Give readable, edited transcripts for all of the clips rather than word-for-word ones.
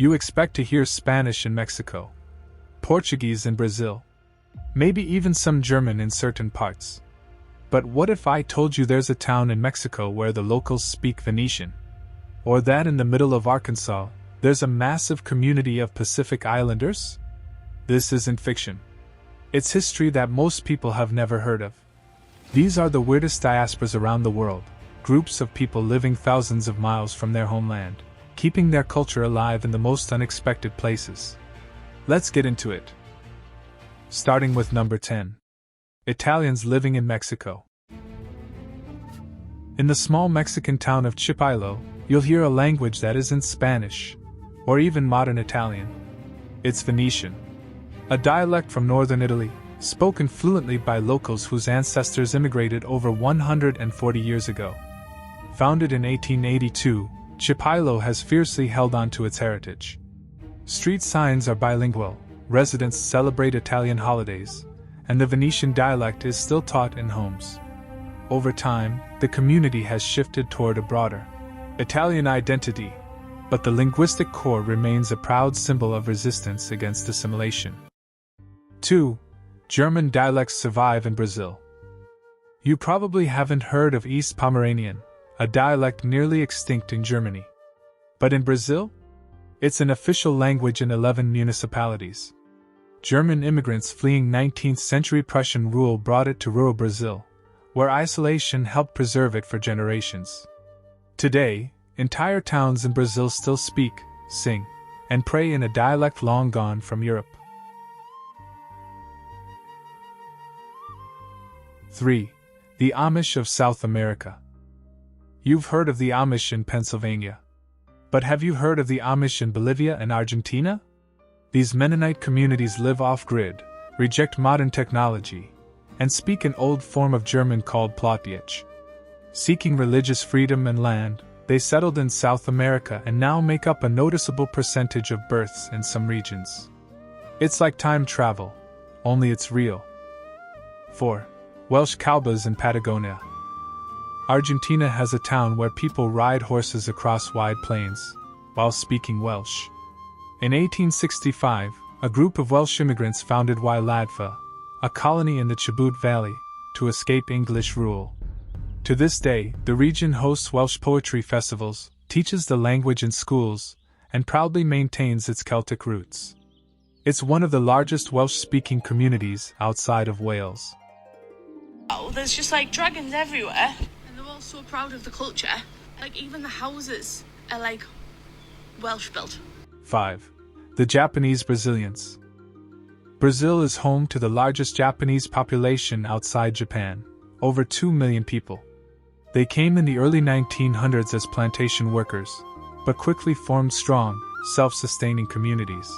You expect to hear Spanish in Mexico, Portuguese in Brazil, maybe even some German in certain parts. But what if I told you there's a town in Mexico where the locals speak Venetian? Or that in the middle of Arkansas, there's a massive community of Pacific Islanders? This isn't fiction. It's history that most people have never heard of. These are the weirdest diasporas around the world, groups of people living thousands of miles from their homeland, keeping their culture alive in the most unexpected places. Let's get into it. Starting with number 10. Italians living in Mexico. In the small Mexican town of Chipilo, you'll hear a language that isn't Spanish, or even modern Italian. It's Venetian, a dialect from northern Italy, spoken fluently by locals whose ancestors immigrated over 140 years ago. Founded in 1882, Chipilo has fiercely held on to its heritage. Street signs are bilingual, residents celebrate Italian holidays, and the Venetian dialect is still taught in homes. Over time, the community has shifted toward a broader Italian identity, but the linguistic core remains a proud symbol of resistance against assimilation. 2. German dialects survive in Brazil. You probably haven't heard of East Pomeranian, a dialect nearly extinct in Germany. But in Brazil? It's an official language in 11 municipalities. German immigrants fleeing 19th century Prussian rule brought it to rural Brazil, where isolation helped preserve it for generations. Today, entire towns in Brazil still speak, sing, and pray in a dialect long gone from Europe. 3. The Amish of South America. You've heard of the Amish in Pennsylvania. But have you heard of the Amish in Bolivia and Argentina? These Mennonite communities live off-grid, reject modern technology, and speak an old form of German called Plattdeutsch. Seeking religious freedom and land, they settled in South America and now make up a noticeable percentage of births in some regions. It's like time travel, only it's real. 4. Welsh cowboys in Patagonia. Argentina has a town where people ride horses across wide plains, while speaking Welsh. In 1865, a group of Welsh immigrants founded Wailadfa, a colony in the Chubut Valley, to escape English rule. To this day, the region hosts Welsh poetry festivals, teaches the language in schools, and proudly maintains its Celtic roots. It's one of the largest Welsh-speaking communities outside of Wales. Oh, there's just like dragons everywhere. And they're all so proud of the culture. Like even the houses are like Welsh built. 5. The Japanese Brazilians. Brazil is home to the largest Japanese population outside Japan, over 2 million people. They came in the early 1900s as plantation workers, but quickly formed strong, self-sustaining communities.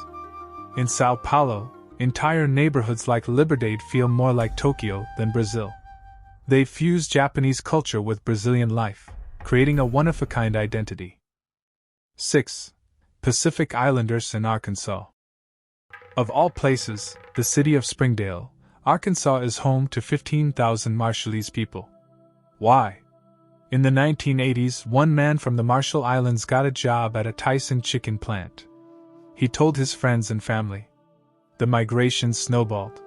In Sao Paulo, entire neighborhoods like Liberdade feel more like Tokyo than Brazil. They fuse Japanese culture with Brazilian life, creating a one-of-a-kind identity. 6. Pacific Islanders in Arkansas. Of all places, the city of Springdale, Arkansas is home to 15,000 Marshallese people. Why? In the 1980s, one man from the Marshall Islands got a job at a Tyson chicken plant. He told his friends and family. The migration snowballed.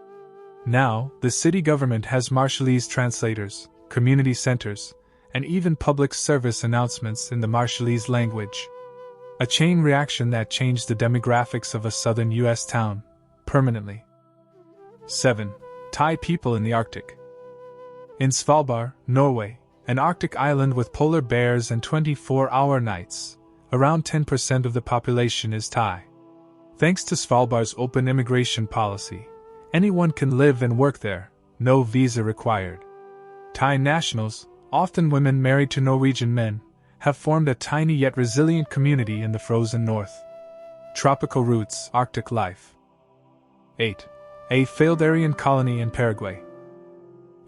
Now, the city government has Marshallese translators, community centers, and even public service announcements in the Marshallese language. A chain reaction that changed the demographics of a southern U.S. town, permanently. 7. Thai people in the Arctic. In Svalbard, Norway, an Arctic island with polar bears and 24-hour nights, around 10% of the population is Thai. Thanks to Svalbard's open immigration policy, anyone can live and work there, no visa required. Thai nationals, often women married to Norwegian men, have formed a tiny yet resilient community in the frozen north. Tropical roots, Arctic life. 8. A failed Aryan colony in Paraguay.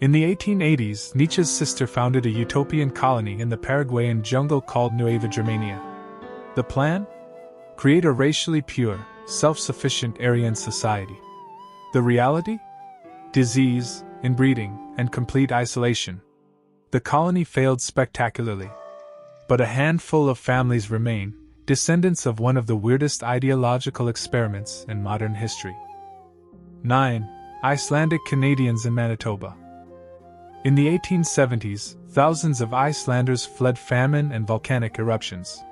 In the 1880s, Nietzsche's sister founded a utopian colony in the Paraguayan jungle called Nueva Germania. The plan? Create a racially pure, self-sufficient Aryan society. The reality? Disease, inbreeding, and complete isolation. The colony failed spectacularly. But a handful of families remain, descendants of one of the weirdest ideological experiments in modern history. 9. Icelandic Canadians in Manitoba. In the 1870s, thousands of Icelanders fled famine and volcanic eruptions.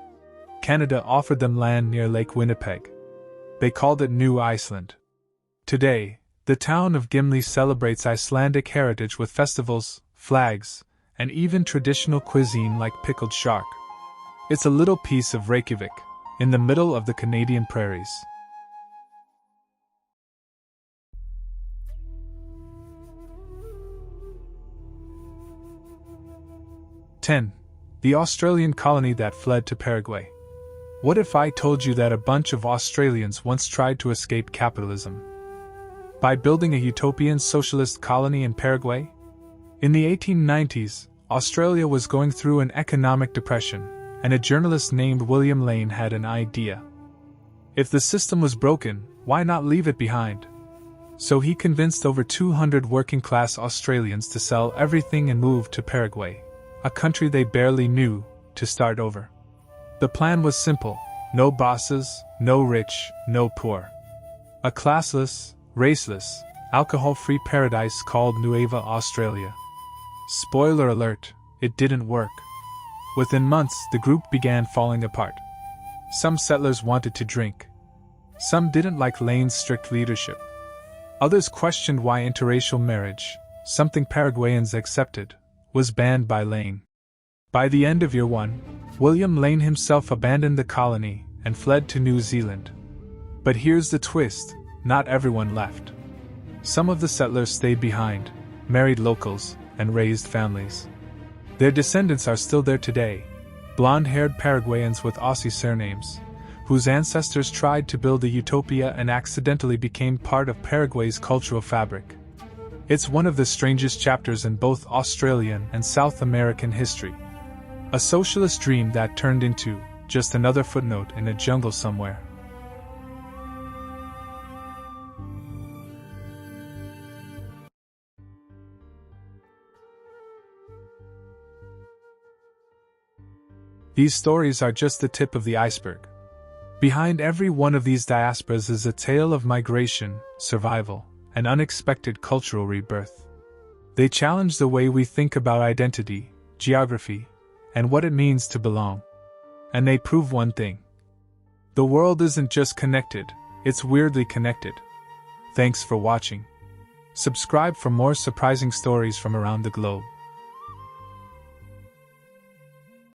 Canada offered them land near Lake Winnipeg. They called it New Iceland. Today, the town of Gimli celebrates Icelandic heritage with festivals, flags, and even traditional cuisine like pickled shark. It's a little piece of Reykjavik, in the middle of the Canadian prairies. (10) The Australian colony that fled to Paraguay. What if I told you that a bunch of Australians once tried to escape capitalism by building a utopian socialist colony in Paraguay? In the 1890s, Australia was going through an economic depression, and a journalist named William Lane had an idea. If the system was broken, why not leave it behind? So he convinced over 200 working-class Australians to sell everything and move to Paraguay, a country they barely knew, to start over. The plan was simple: no bosses, no rich, no poor. A classless, raceless, alcohol-free paradise called Nueva Australia. Spoiler alert, it didn't work. Within months, the group began falling apart. Some settlers wanted to drink. Some didn't like Lane's strict leadership. Others questioned why interracial marriage, something Paraguayans accepted, was banned by Lane. By the end of year 1, William Lane himself abandoned the colony and fled to New Zealand. But here's the twist: not everyone left. Some of the settlers stayed behind, married locals, and raised families. Their descendants are still there today, blonde-haired Paraguayans with Aussie surnames, whose ancestors tried to build a utopia and accidentally became part of Paraguay's cultural fabric. It's one of the strangest chapters in both Australian and South American history. A socialist dream that turned into just another footnote in a jungle somewhere. These stories are just the tip of the iceberg. Behind every one of these diasporas is a tale of migration, survival, and unexpected cultural rebirth. They challenge the way we think about identity, geography, and what it means to belong. And they prove one thing: the world isn't just connected, it's weirdly connected. Thanks for watching. Subscribe for more surprising stories from around the globe.